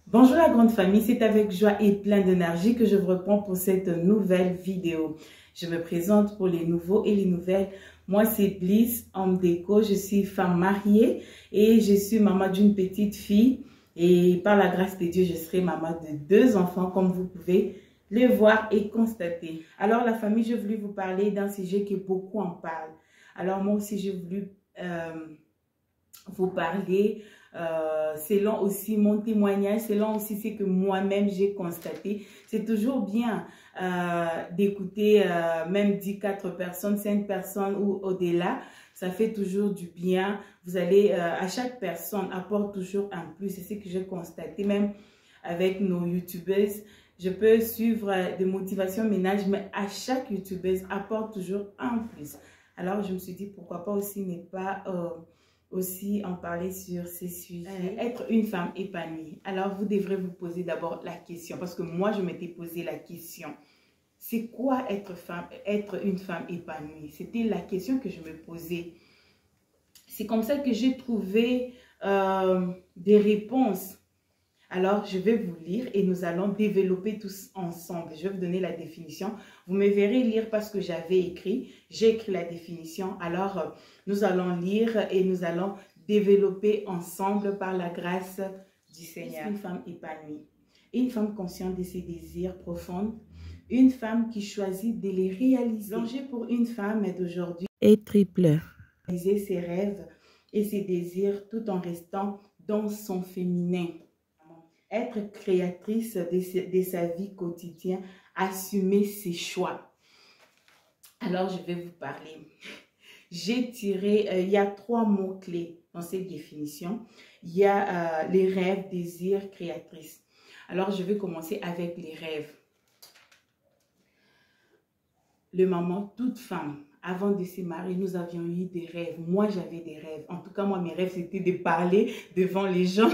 Bonjour la grande famille, c'est avec joie et plein d'énergie que je vous reprends pour cette nouvelle vidéo. Je me présente pour les nouveaux et les nouvelles. Moi c'est Bliss Omdeko, je suis femme mariée et je suis maman d'une petite fille. Et par la grâce de Dieu, je serai maman de 2 enfants comme vous pouvez le voir et constater. Alors la famille, j'ai voulu vous parler d'un sujet que beaucoup en parlent. Alors moi aussi j'ai voulu vous parler selon aussi mon témoignage, selon aussi ce que moi-même j'ai constaté. C'est toujours bien d'écouter même 4 personnes, 5 personnes ou au-delà. Ça fait toujours du bien. Vous allez, à chaque personne apporte toujours un plus. C'est ce que j'ai constaté même avec nos youtubeuses. Je peux suivre des motivations ménage, mais à chaque youtubeuse apporte toujours un plus. Alors je me suis dit pourquoi pas aussi ne pas aussi en parler sur ces sujets. Être une femme épanouie. Alors, vous devrez vous poser d'abord la question, parce que moi, je m'étais posé la question. C'est quoi être une femme épanouie? C'était la question que je me posais. C'est comme ça que j'ai trouvé des réponses. Alors, je vais vous lire et nous allons développer tous ensemble. Je vais vous donner la définition. Vous me verrez lire parce que j'avais écrit. J'ai écrit la définition. Alors, nous allons lire et nous allons développer ensemble par la grâce du Seigneur. Une femme épanouie. Une femme consciente de ses désirs profonds. Une femme qui choisit de les réaliser. L'enjeu pour une femme d'aujourd'hui est triple. Réaliser ses rêves et ses désirs tout en restant dans son féminin. Être créatrice de sa vie quotidienne, assumer ses choix. Alors, je vais vous parler. J'ai tiré, il y a 3 mots-clés dans cette définition. Il y a les rêves, désirs, créatrice. Alors, je vais commencer avec les rêves. Le maman, toute femme, avant de se marier, nous avions eu des rêves. Moi, j'avais des rêves. En tout cas, moi, mes rêves, c'était de parler devant les gens.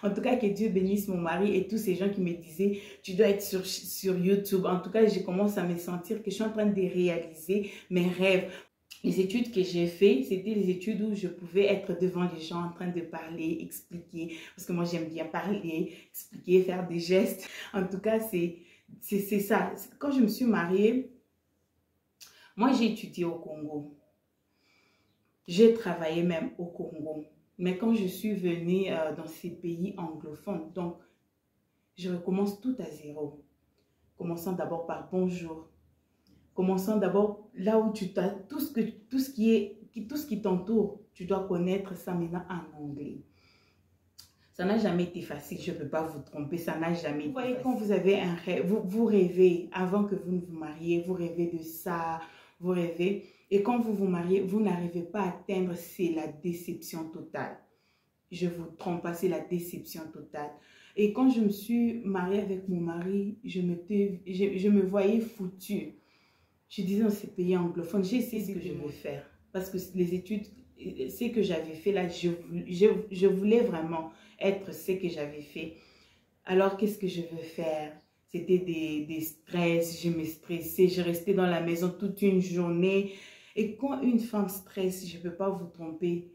En tout cas, que Dieu bénisse mon mari et tous ces gens qui me disaient, tu dois être sur YouTube. En tout cas, je commence à me sentir que je suis en train de réaliser mes rêves. Les études que j'ai faites, c'était les études où je pouvais être devant les gens en train de parler, expliquer. Parce que moi, j'aime bien parler, expliquer, faire des gestes. En tout cas, c'est ça. Quand je me suis mariée, moi, j'ai étudié au Congo. J'ai travaillé même au Congo. Mais quand je suis venue dans ces pays anglophones, donc je recommence tout à zéro. Commençons d'abord par bonjour. Commençons d'abord là où tu as tout ce qui t'entoure, tu dois connaître ça maintenant en anglais. Ça n'a jamais été facile, je ne peux pas vous tromper, ça n'a jamais été facile. Vous voyez, quand vous avez un rêve, vous rêvez, avant que vous ne vous mariez, vous rêvez de ça, vous rêvez. Et quand vous vous mariez, vous n'arrivez pas à atteindre, c'est la déception totale. Je vous trompe pas, c'est la déception totale. Et quand je me suis mariée avec mon mari, je me voyais foutue. Je disais dans ces pays anglophones, j'ai essayé ce que je veux faire. Parce que les études, ce que j'avais fait là, je voulais vraiment être ce que j'avais fait. Alors, qu'est-ce que je veux faire? C'était des stress, je me stressais, je restais dans la maison toute une journée. Et quand une femme stresse, je ne peux pas vous tromper,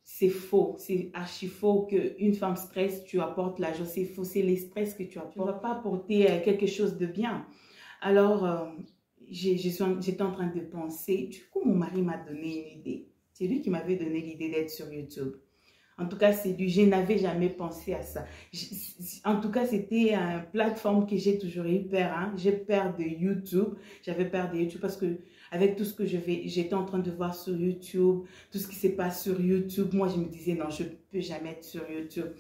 c'est faux, c'est archi faux qu'une femme stresse, tu apportes la joie, c'est faux, c'est les stress que tu apportes. Tu ne vas pas apporter quelque chose de bien. Alors, j'étais en train de penser, du coup mon mari m'a donné une idée. C'est lui qui m'avait donné l'idée d'être sur YouTube. En tout cas, c'est lui, je n'avais jamais pensé à ça. En tout cas, c'était une plateforme que j'ai toujours eu peur. Hein. J'ai peur de YouTube. J'avais peur de YouTube parce que avec tout ce que j'étais en train de voir sur YouTube, tout ce qui se passe sur YouTube, moi, je me disais, non, je ne peux jamais être sur YouTube.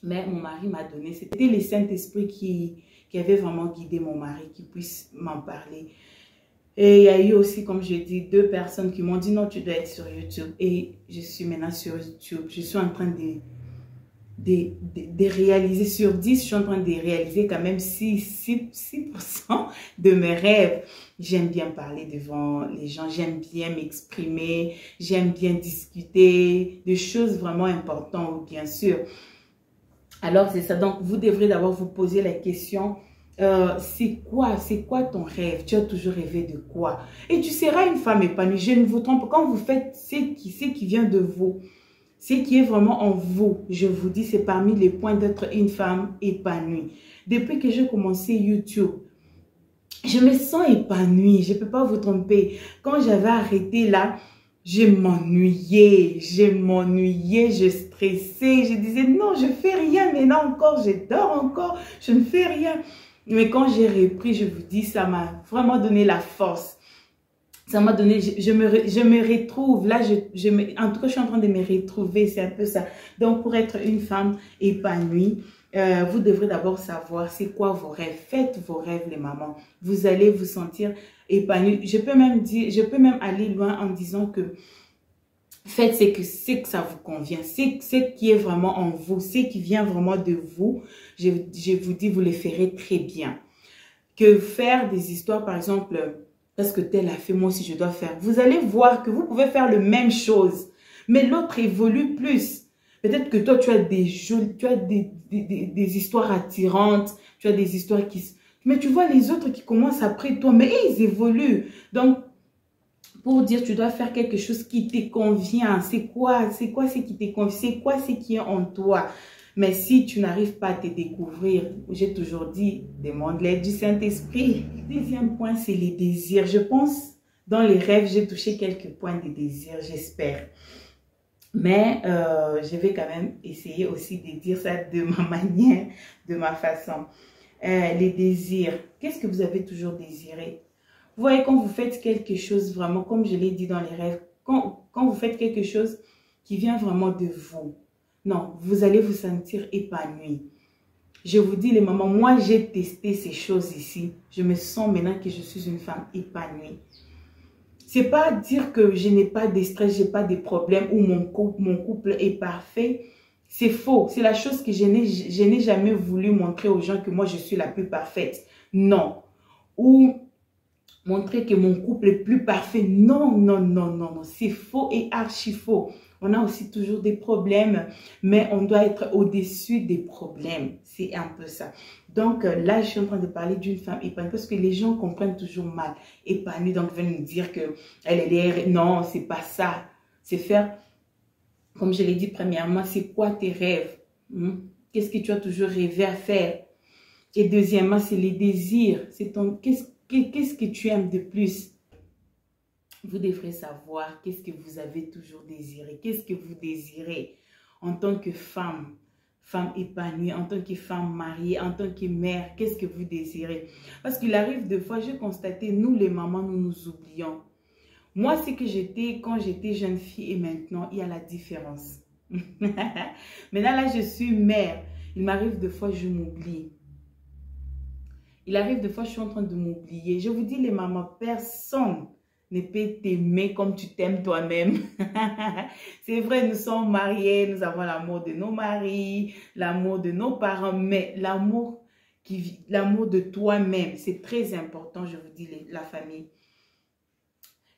Mais mon mari m'a donné, c'était le Saint-Esprit qui avait vraiment guidé mon mari, qui puisse m'en parler. Et il y a eu aussi, comme je dis, 2 personnes qui m'ont dit non, tu dois être sur YouTube. Et je suis maintenant sur YouTube. Je suis en train de réaliser, sur 10, je suis en train de réaliser quand même 6% de mes rêves. J'aime bien parler devant les gens, j'aime bien m'exprimer, j'aime bien discuter de choses vraiment importantes, bien sûr. Alors, c'est ça. Donc, vous devrez d'abord vous poser la question. C'est quoi ton rêve? Tu as toujours rêvé de quoi? Et tu seras une femme épanouie. Je ne vous trompe pas. Quand vous faites ce qui vient de vous, Ce qui est vraiment en vous, je vous dis, c'est parmi les points d'être une femme épanouie. Depuis que j'ai commencé YouTube, je me sens épanouie, je ne peux pas vous tromper. Quand j'avais arrêté là, je m'ennuyais, je stressais, je disais non, je fais rien maintenant encore, je dors encore, je ne fais rien. Mais quand j'ai repris, je vous dis, ça m'a vraiment donné la force. Ça m'a donné, je me retrouve, là, en tout cas, je suis en train de me retrouver, c'est un peu ça. Donc, pour être une femme épanouie, vous devrez d'abord savoir c'est quoi vos rêves. Faites vos rêves, les mamans. Vous allez vous sentir épanouie. Je peux même aller loin en disant que faites ce que ça vous convient. C'est ce qui est vraiment en vous, ce qui vient vraiment de vous. Je vous dis, vous le ferez très bien. Que faire des histoires, par exemple, parce que tel a fait, moi aussi je dois faire. Vous allez voir que vous pouvez faire la même chose, mais l'autre évolue plus. Peut-être que toi, tu as des histoires attirantes, tu as des histoires qui... Mais tu vois les autres qui commencent après toi, mais ils évoluent. Donc, pour dire, tu dois faire quelque chose qui te convient. C'est quoi ce qui te convient? C'est quoi ce qui est en toi? Mais si tu n'arrives pas à te découvrir, j'ai toujours dit, demande l'aide du Saint-Esprit. Deuxième point, c'est les désirs. Je pense, dans les rêves, j'ai touché quelques points de désirs, j'espère. Mais je vais quand même essayer aussi de dire ça de ma manière, de ma façon. Les désirs. Qu'est-ce que vous avez toujours désiré? Vous voyez, quand vous faites quelque chose vraiment, comme je l'ai dit dans les rêves, quand vous faites quelque chose qui vient vraiment de vous, non, vous allez vous sentir épanoui. Je vous dis les mamans, moi j'ai testé ces choses ici. Je me sens maintenant que je suis une femme épanouie. C'est pas dire que je n'ai pas de stress, j'ai pas de problèmes ou mon couple est parfait. C'est faux. C'est la chose que je n'ai jamais voulu montrer aux gens que moi je suis la plus parfaite. Non. Ou montrer que mon couple est plus parfait. Non, non, non, non, non. C'est faux et archi faux. On a aussi toujours des problèmes, mais on doit être au-dessus des problèmes. C'est un peu ça. Donc là, je suis en train de parler d'une femme épanouie parce que les gens comprennent toujours mal. Épanouie, donc ils veulent nous dire que elle est... Non, c'est pas ça. C'est faire, comme je l'ai dit premièrement, c'est quoi tes rêves? Qu'est-ce que tu as toujours rêvé à faire? Et deuxièmement, c'est les désirs. C'est ton... Qu'est-ce que tu aimes de plus? Vous devrez savoir qu'est-ce que vous avez toujours désiré. Qu'est-ce que vous désirez en tant que femme épanouie, en tant que femme mariée, en tant que mère. Qu'est-ce que vous désirez? Parce qu'il arrive des fois, j'ai constaté, nous les mamans, nous nous oublions. Moi, c'est que j'étais quand j'étais jeune fille et maintenant, il y a la différence. Maintenant, là, je suis mère. Il m'arrive des fois, je m'oublie. Il arrive des fois, je suis en train de m'oublier. Je vous dis, les mamans, personne ne peut t'aimer comme tu t'aimes toi-même. C'est vrai, nous sommes mariés, nous avons l'amour de nos maris, l'amour de nos parents, mais l'amour de toi-même, c'est très important, je vous dis, la famille.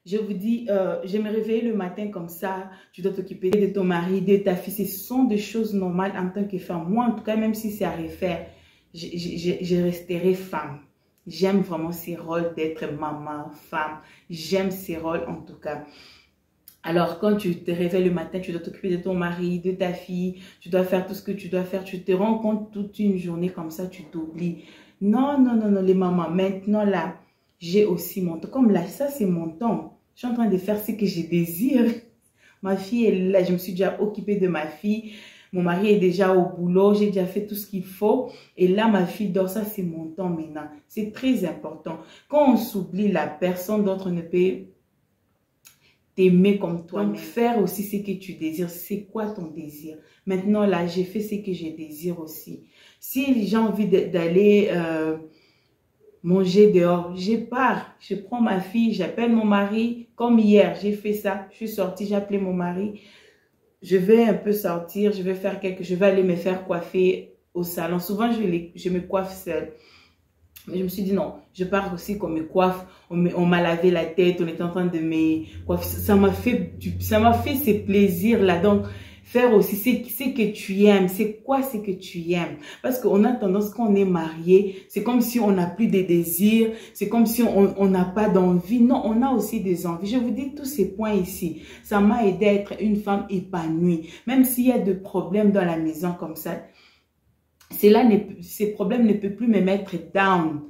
Je vous dis, je me réveille le matin comme ça, tu dois t'occuper de ton mari, de ta fille. Ce sont des choses normales en tant que femme. Moi, en tout cas, même si c'est à refaire, je resterai femme. J'aime vraiment ces rôles d'être maman, femme. J'aime ces rôles en tout cas. Alors, quand tu te réveilles le matin, tu dois t'occuper de ton mari, de ta fille. Tu dois faire tout ce que tu dois faire. Tu te rends compte toute une journée comme ça, tu t'oublies. Non, non, non, non, les mamans. Maintenant, là, j'ai aussi mon temps. Comme là, ça, c'est mon temps. Je suis en train de faire ce que je désire. Ma fille est là. Je me suis déjà occupée de ma fille. Mon mari est déjà au boulot, j'ai déjà fait tout ce qu'il faut. Et là, ma fille dort, ça c'est mon temps maintenant. C'est très important. Quand on s'oublie, la personne d'autre ne peut t'aimer comme toi. Donc, faire aussi ce que tu désires. C'est quoi ton désir? Maintenant, là, j'ai fait ce que je désire aussi. Si j'ai envie d'aller manger dehors, je pars. Je prends ma fille, j'appelle mon mari. Comme hier, j'ai fait ça. Je suis sortie, j'ai appelé mon mari. Je vais un peu sortir, je vais aller me faire coiffer au salon. Souvent, je me coiffe seule. Mais je me suis dit non, je pars aussi qu'on me coiffe. On m'a lavé la tête, on était en train de me coiffer. Ça m'a fait ce plaisir-là. Donc, faire aussi c'est que tu aimes. C'est quoi c'est que tu aimes? Parce qu'on a tendance, quand on est marié, c'est comme si on n'a plus de désirs, c'est comme si on n'a pas d'envie. Non, on a aussi des envies. Je vous dis tous ces points ici. Ça m'a aidé à être une femme épanouie. Même s'il y a des problèmes dans la maison comme ça, ces problèmes ne peuvent plus me mettre down.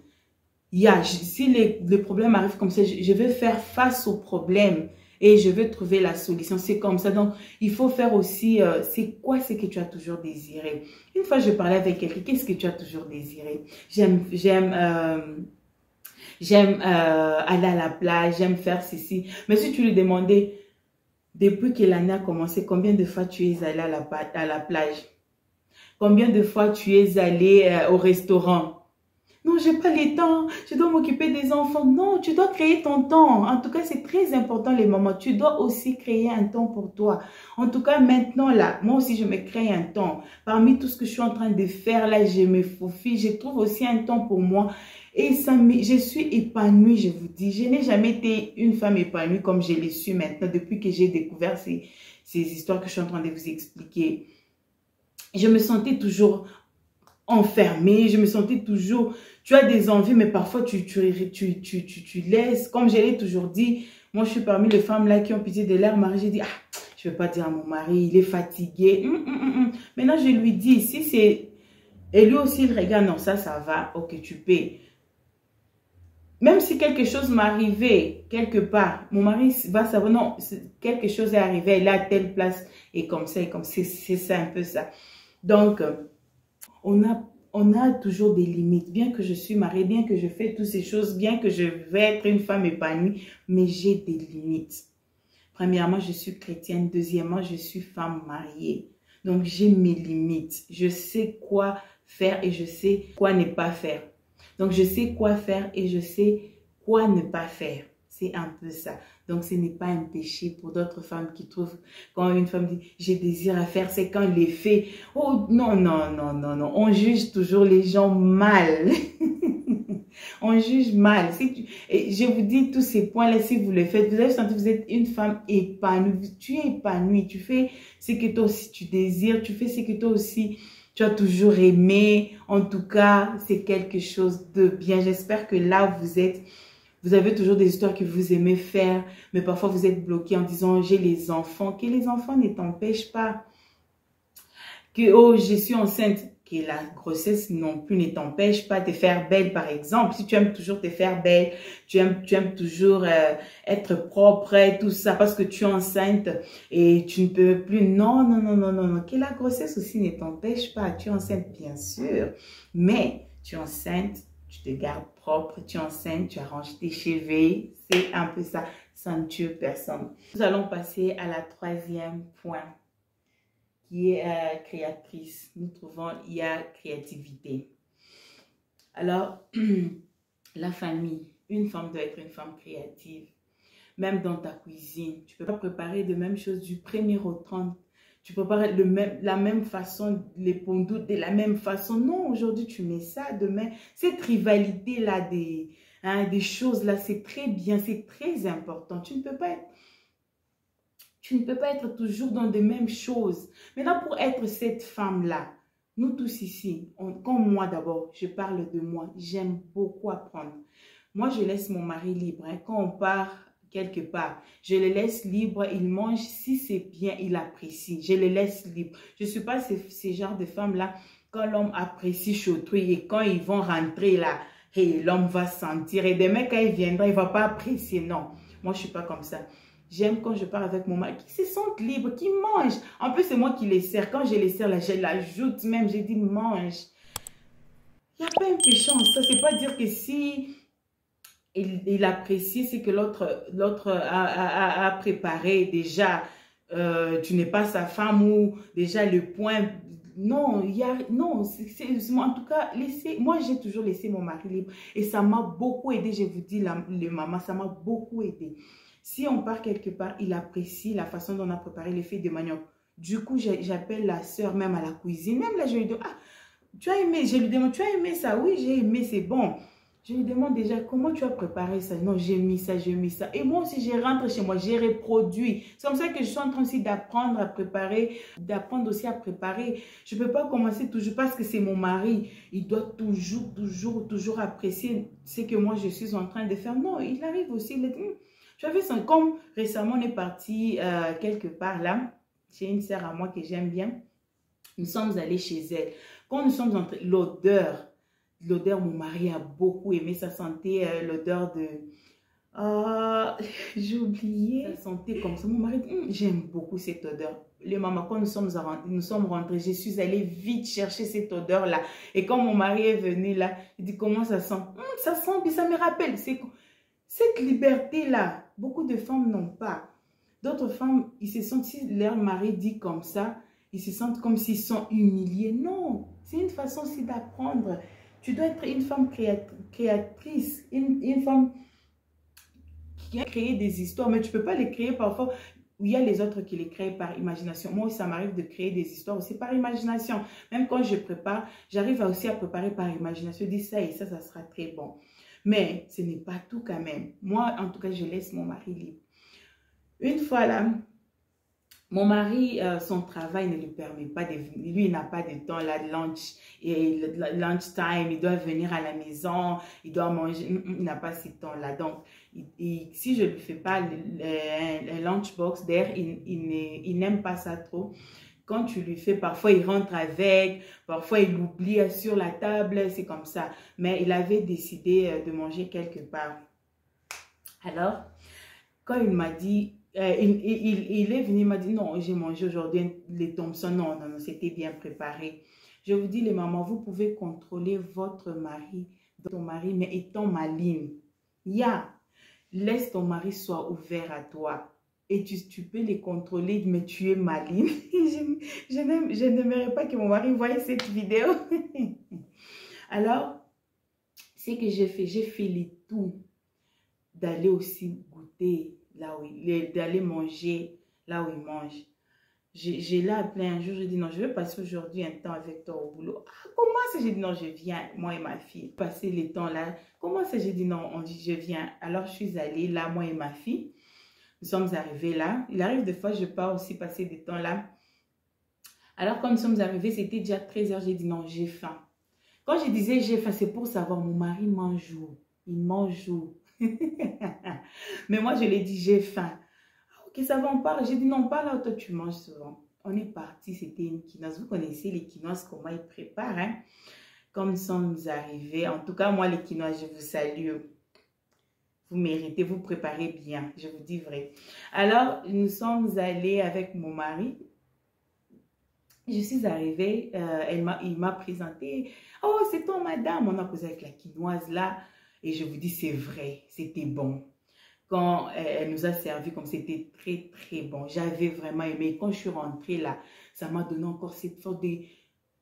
Si les problèmes arrivent comme ça, je vais faire face aux problèmes et je vais trouver la solution. C'est comme ça. Donc, il faut faire aussi, c'est quoi ce que tu as toujours désiré? Une fois, je parlais avec quelqu'un, qu'est-ce que tu as toujours désiré? J'aime aller à la plage, j'aime faire ceci. Mais si tu lui demandais, depuis que l'année a commencé, combien de fois tu es allé à la plage? Combien de fois tu es allé au restaurant? Non, j'ai pas le temps, je dois m'occuper des enfants. Non, tu dois créer ton temps. En tout cas, c'est très important les moments. Tu dois aussi créer un temps pour toi. En tout cas, maintenant là, moi aussi, je me crée un temps. Parmi tout ce que je suis en train de faire là, je me faufile. Je trouve aussi un temps pour moi. Et je suis épanouie, je vous dis. Je n'ai jamais été une femme épanouie comme je l'ai su maintenant depuis que j'ai découvert ces histoires que je suis en train de vous expliquer. Je me sentais toujours enfermée, je me sentais toujours, tu as des envies, mais parfois tu laisses, comme je l'ai toujours dit, moi je suis parmi les femmes là qui ont pitié de leur mari, j'ai dit, ah, je ne vais pas dire à mon mari, il est fatigué, Maintenant je lui dis, si c'est, et lui aussi il regarde, non ça va, ok tu paies. Même si quelque chose m'arrivait quelque part, mon mari va savoir, non, quelque chose est arrivé, il est à telle place, et comme ça, c'est ça un peu ça. Donc, on a toujours des limites. Bien que je suis mariée, bien que je fais toutes ces choses, bien que je vais être une femme épanouie, mais j'ai des limites. Premièrement, je suis chrétienne. Deuxièmement, je suis femme mariée. Donc, j'ai mes limites. Je sais quoi faire et je sais quoi ne pas faire. Donc, je sais quoi faire et je sais quoi ne pas faire. C'est un peu ça. Donc, ce n'est pas un péché pour d'autres femmes qui trouvent, quand une femme dit, j'ai désir à faire, c'est quand les fait. Oh, non, non, non, non, non. On juge toujours les gens mal. On juge mal. Et je vous dis tous ces points-là, si vous les faites, vous allez sentir que vous êtes une femme épanouie. Tu es épanouie. Tu fais ce que toi aussi tu désires. Tu fais ce que toi aussi tu as toujours aimé. En tout cas, c'est quelque chose de bien. J'espère que là, vous avez toujours des histoires que vous aimez faire, mais parfois vous êtes bloqué en disant, j'ai les enfants. Que les enfants ne t'empêchent pas. Que, oh, je suis enceinte. Que la grossesse non plus ne t'empêche pas de te faire belle, par exemple. Si tu aimes toujours te faire belle, tu aimes toujours être propre et tout ça parce que tu es enceinte et tu ne peux plus. Non, non, non, non, non, non. Que la grossesse aussi ne t'empêche pas. Tu es enceinte, bien sûr, mais tu es enceinte, tu te gardes propre, tu es enceinte, tu arranges tes cheveux. C'est un peu ça. Ça ne tue personne. Nous allons passer à la troisième point, qui est créatrice. Nous trouvons, il y a créativité. Alors, la famille, une femme doit être une femme créative. Même dans ta cuisine, tu ne peux pas préparer de même chose du 1er au 30. Tu prépares la même façon, les pondoutes de la même façon. Non, aujourd'hui tu mets ça, demain. Cette rivalité-là des choses-là, c'est très bien, c'est très important. Tu ne peux pas être toujours dans les mêmes choses. Maintenant, pour être cette femme-là, nous tous ici, comme moi d'abord, je parle de moi, j'aime beaucoup apprendre. Moi, je laisse mon mari libre. Quand on part quelque part, je le laisse libre, il mange. Si c'est bien, il apprécie. Je le laisse libre. Je ne suis pas ce genre de femme-là, quand l'homme apprécie chez autrui et quand ils vont rentrer là, et l'homme va sentir. Et demain, quand il viendra, il ne va pas apprécier. Non, moi, je ne suis pas comme ça. J'aime quand je pars avec mon mari, qui se sentent libres, qui mangent. En plus, c'est moi qui les sers. Quand je les sers, là, je l'ajoute même. J'ai dit, mange. Il n'y a pas un péché en ça. C'est pas dire que si il apprécie, c'est que l'autre a préparé déjà. Tu n'es pas sa femme ou déjà le point. Non, non, en tout cas, moi j'ai toujours laissé mon mari libre. Et ça m'a beaucoup aidé, je vous dis, les mamans, ça m'a beaucoup aidé. Si on part quelque part, il apprécie la façon dont on a préparé les feuilles de manioc. Du coup, j'appelle la soeur même à la cuisine. Même là, je lui dis, ah, tu as aimé? Je lui demande, tu as aimé ça? Oui, j'ai aimé, c'est bon. Je lui demande déjà comment tu as préparé ça. Non, j'ai mis ça, j'ai mis ça. Et moi aussi, je rentre chez moi, j'ai reproduit. C'est comme ça que je suis en train aussi d'apprendre à préparer, d'apprendre aussi à préparer. Je ne peux pas commencer toujours parce que c'est mon mari. Il doit toujours apprécier ce que moi, je suis en train de faire. Non, il arrive aussi. J'avais ça. Comme récemment, on est parti quelque part là, chez une sœur à moi que j'aime bien. Nous sommes allés chez elle. Quand nous sommes entrés, l'odeur, mon mari a beaucoup aimé, ça sentait l'odeur de... Ah, j'ai oublié. Ça sentait comme ça. Mon mari dit, j'aime beaucoup cette odeur. Le maman, quand nous sommes rentrés, je suis allée vite chercher cette odeur-là. Et quand mon mari est venu là, il dit, comment ça sent? Ça sent, puis ça me rappelle. Cette liberté-là, beaucoup de femmes n'ont pas. D'autres femmes, ils se sentent, si leur mari dit comme ça, ils se sentent comme s'ils sont humiliés. Non, c'est une façon aussi d'apprendre. Tu dois être une femme créatrice, une femme qui a créé des histoires, mais tu ne peux pas les créer parfois où il y a les autres qui les créent par imagination. Moi, ça m'arrive de créer des histoires aussi par imagination. Même quand je prépare, j'arrive aussi à préparer par imagination. Je dis ça et ça sera très bon. Mais ce n'est pas tout quand même. Moi, en tout cas, je laisse mon mari libre. Une fois là, mon mari, son travail ne lui permet pas de venir. Lui, il n'a pas de temps là, de lunch. Et le lunch time, il doit venir à la maison, il doit manger. Il n'a pas ce temps-là. Donc, si je ne lui fais pas le lunchbox, d'ailleurs, il n'aime pas ça trop. Quand tu lui fais, parfois il rentre avec, parfois il oublie sur la table, c'est comme ça. Mais il avait décidé de manger quelque part. Alors, quand il m'a dit... il est venu, il m'a dit, non, j'ai mangé aujourd'hui les Thompson. Non, c'était bien préparé. Je vous dis, les mamans, vous pouvez contrôler votre mari, mais étant maligne. Laisse ton mari soit ouvert à toi. Et tu peux les contrôler, mais tu es maligne. Je n'aimerais pas que mon mari voie cette vidéo. Alors, ce que j'ai fait les tout d'aller aussi goûter là où d'aller manger là où il mange. J'ai là appelé un jour, j'ai dit non, je vais passer aujourd'hui un temps avec toi au boulot. Ah, comment ça? J'ai dit non, je viens, moi et ma fille. Passer les temps là. Comment ça? J'ai dit non, on dit je viens. Alors je suis allée là, moi et ma fille. Nous sommes arrivés là. Il arrive des fois, je pars aussi passer des temps là. Alors quand nous sommes arrivés, c'était déjà 13 h. J'ai dit non, j'ai faim. Quand je disais j'ai faim, c'est pour savoir, mon mari mange où? Il mange où? Mais moi, je lui ai dit, j'ai faim. Ah, ok, ça va, on parle. J'ai dit, non, pas là où toi, tu manges souvent. On est parti, c'était une quinoise. Vous connaissez les quinoises, comment ils préparent, hein? Comme nous sommes arrivés, en tout cas, moi, les quinoises, je vous salue. Vous méritez, vous préparez bien, je vous dis vrai. Alors, nous sommes allés avec mon mari. Je suis arrivée, il m'a présenté. Oh, c'est toi, madame. On a posé avec la quinoise là. Et je vous dis, c'est vrai, c'était bon. Quand elle nous a servi comme c'était très, très bon. J'avais vraiment aimé. Quand je suis rentrée là, ça m'a donné encore cette force de...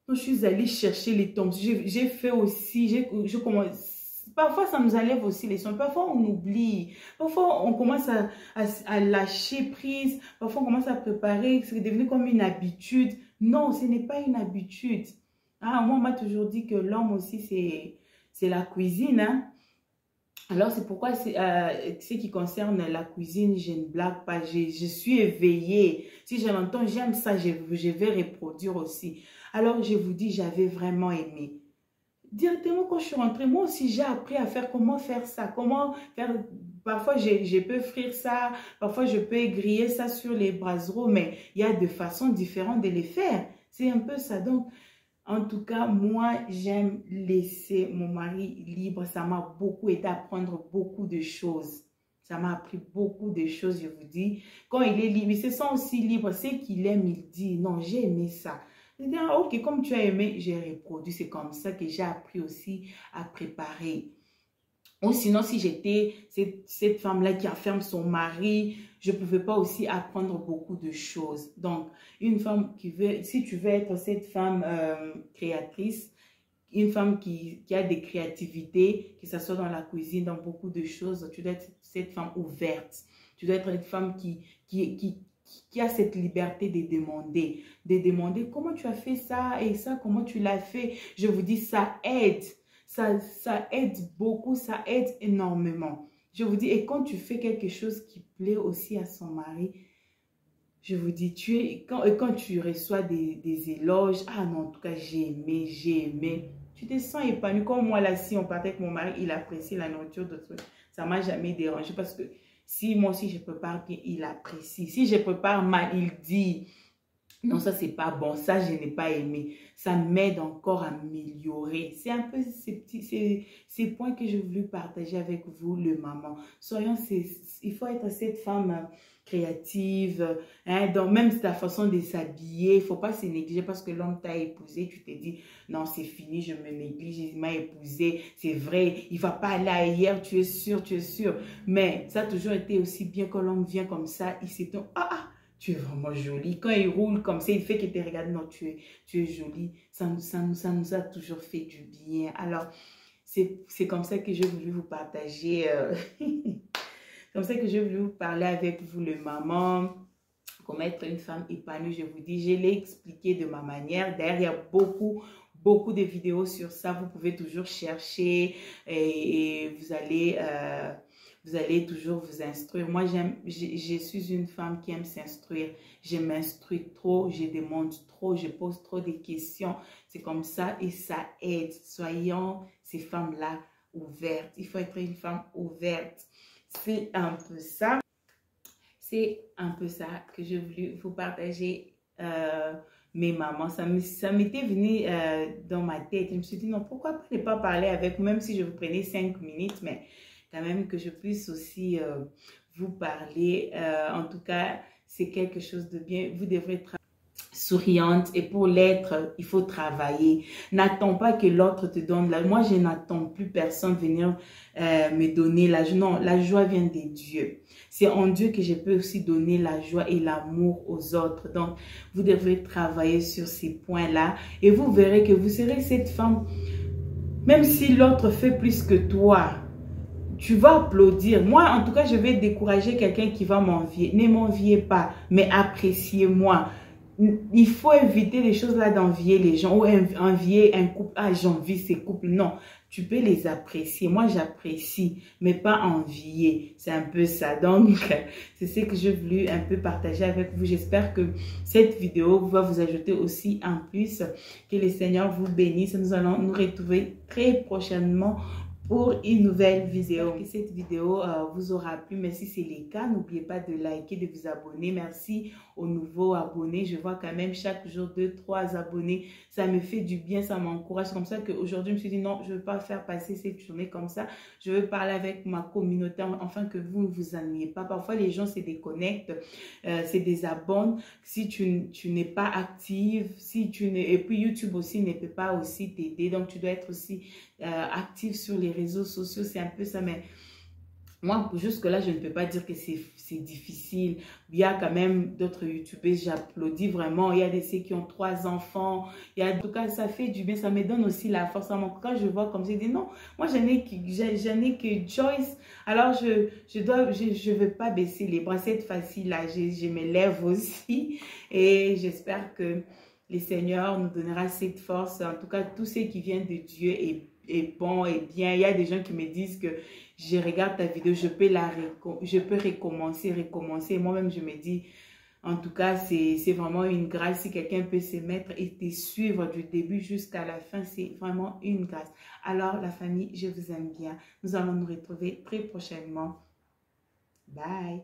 Quand je suis allée chercher les tombes, j'ai fait aussi, je commence... Parfois, ça nous enlève aussi les sons. Parfois, on oublie. Parfois, on commence à lâcher prise. Parfois, on commence à préparer. C'est devenu comme une habitude. Non, ce n'est pas une habitude. Ah, moi, on m'a toujours dit que l'homme aussi, c'est la cuisine, hein. Alors, c'est pourquoi, ce qui concerne la cuisine, je ne blague pas. Je suis éveillée. Si je l'entends, j'aime ça. Je vais reproduire aussi. Alors, je vous dis, j'avais vraiment aimé. Directement, quand je suis rentrée, moi aussi, j'ai appris à faire comment faire ça. Comment faire... Parfois, je peux frire ça. Parfois, je peux griller ça sur les brasseries. Mais il y a de façons différentes de les faire. C'est un peu ça. Donc... En tout cas, moi, j'aime laisser mon mari libre. Ça m'a beaucoup aidé à apprendre beaucoup de choses. Ça m'a appris beaucoup de choses, je vous dis. Quand il est libre, il se sent aussi libre. C'est qu'il aime, il dit, non, j'ai aimé ça. Je dis, ah, ok, comme tu as aimé, j'ai reproduit. C'est comme ça que j'ai appris aussi à préparer. Ou sinon, si j'étais cette femme-là qui enferme son mari, je ne pouvais pas aussi apprendre beaucoup de choses. Donc, une femme qui veut, si tu veux être cette femme créatrice, une femme qui a des créativités, que ce soit dans la cuisine, dans beaucoup de choses, tu dois être cette femme ouverte. Tu dois être une femme qui a cette liberté de demander comment tu as fait ça et ça, comment tu l'as fait. Je vous dis, ça aide. ça aide beaucoup, ça aide énormément. Je vous dis, et quand tu fais quelque chose qui plaît aussi à son mari, je vous dis, quand tu reçois des éloges, ah non, en tout cas, j'ai aimé. Tu te sens épanoui. Comme moi, là, si on partait avec mon mari, il apprécie la nourriture d'autrui. Ça ne m'a jamais dérangé parce que si moi aussi je prépare bien, il apprécie. Si je prépare mal, il dit, non, ça, c'est pas bon. Ça, je n'ai pas aimé. Ça m'aide encore à m'améliorer. C'est un peu ces points que j'ai voulu partager avec vous, le maman. Il faut être cette femme créative, hein, donc même ta façon de s'habiller, il ne faut pas se négliger parce que l'homme t'a épousé, tu te dis, non, c'est fini, je me néglige, il m'a épousé, c'est vrai, il ne va pas aller ailleurs, tu es sûr, tu es sûr. Mais ça a toujours été aussi bien que l'homme vient comme ça, il s'étonne, tu es vraiment jolie. Quand il roule comme ça, il fait qu'il te regarde, non, tu es jolie. Ça nous a toujours fait du bien. Alors, c'est comme ça que j'ai voulu vous partager. Comme ça que j'ai voulu vous parler avec vous, le maman. Comment être une femme épanouie, je vous dis. Je l'ai expliqué de ma manière. D'ailleurs, il y a beaucoup de vidéos sur ça. Vous pouvez toujours chercher et vous allez toujours vous instruire. Moi, je suis une femme qui aime s'instruire. Je m'instruis trop, je demande trop, je pose trop de questions. C'est comme ça et ça aide. Soyons ces femmes-là ouvertes. Il faut être une femme ouverte. C'est un peu ça. C'est un peu ça que j'ai voulu vous partager. Mes mamans, ça m'était venu dans ma tête. Je me suis dit, non, pourquoi ne pas parler avec vous, même si je vous prenais 5 minutes, mais quand même que je puisse aussi vous parler. En tout cas, c'est quelque chose de bien. Vous devrez être souriante et pour l'être, il faut travailler. N'attends pas que l'autre te donne la joie. Moi, je n'attends plus personne venir me donner la joie. Non, la joie vient de Dieu. C'est en Dieu que je peux aussi donner la joie et l'amour aux autres. Donc, vous devrez travailler sur ces points-là et vous verrez que vous serez cette femme, même si l'autre fait plus que toi, tu vas applaudir. Moi, en tout cas, je vais décourager quelqu'un qui va m'envier. Ne m'enviez pas, mais appréciez-moi. Il faut éviter les choses là d'envier les gens ou envier un couple. Ah, j'envie ces couples. Non, tu peux les apprécier. Moi, j'apprécie, mais pas envier. C'est un peu ça. Donc, c'est ce que j'ai voulu un peu partager avec vous. J'espère que cette vidéo va vous ajouter aussi un plus. Que le Seigneur vous bénisse. Nous allons nous retrouver très prochainement pour une nouvelle vidéo. Que cette vidéo vous aura plu, mais si c'est le cas, n'oubliez pas de liker, de vous abonner. Merci aux nouveaux abonnés. Je vois quand même chaque jour 2, 3 abonnés. Ça me fait du bien, ça m'encourage. Comme ça qu'aujourd'hui, je me suis dit non, je ne veux pas faire passer cette journée comme ça. Je veux parler avec ma communauté, enfin que vous ne vous ennuyez pas. Parfois, les gens se déconnectent, se désabonnent. Si tu n'es pas active, et puis YouTube aussi ne peut pas aussi t'aider. Donc, tu dois être aussi active sur les réseaux sociaux, c'est un peu ça, mais moi, jusque-là, je ne peux pas dire que c'est difficile. Il y a quand même d'autres youtubeurs, j'applaudis vraiment. Il y a des ceux qui ont 3 enfants. En tout cas, ça fait du bien. Ça me donne aussi la force. Quand je vois comme ça, je dis non, moi, je n'ai que Joyce. Alors, je veux pas baisser les bras. C'est facile là. Je me lève aussi. Et j'espère que le Seigneur nous donnera cette force. En tout cas, tout ce qui vient de Dieu est bon et bien. Il y a des gens qui me disent que je regarde ta vidéo, je peux recommencer. Moi-même, je me dis, en tout cas, c'est vraiment une grâce. Si quelqu'un peut se mettre et te suivre du début jusqu'à la fin, c'est vraiment une grâce. Alors, la famille, je vous aime bien. Nous allons nous retrouver très prochainement. Bye!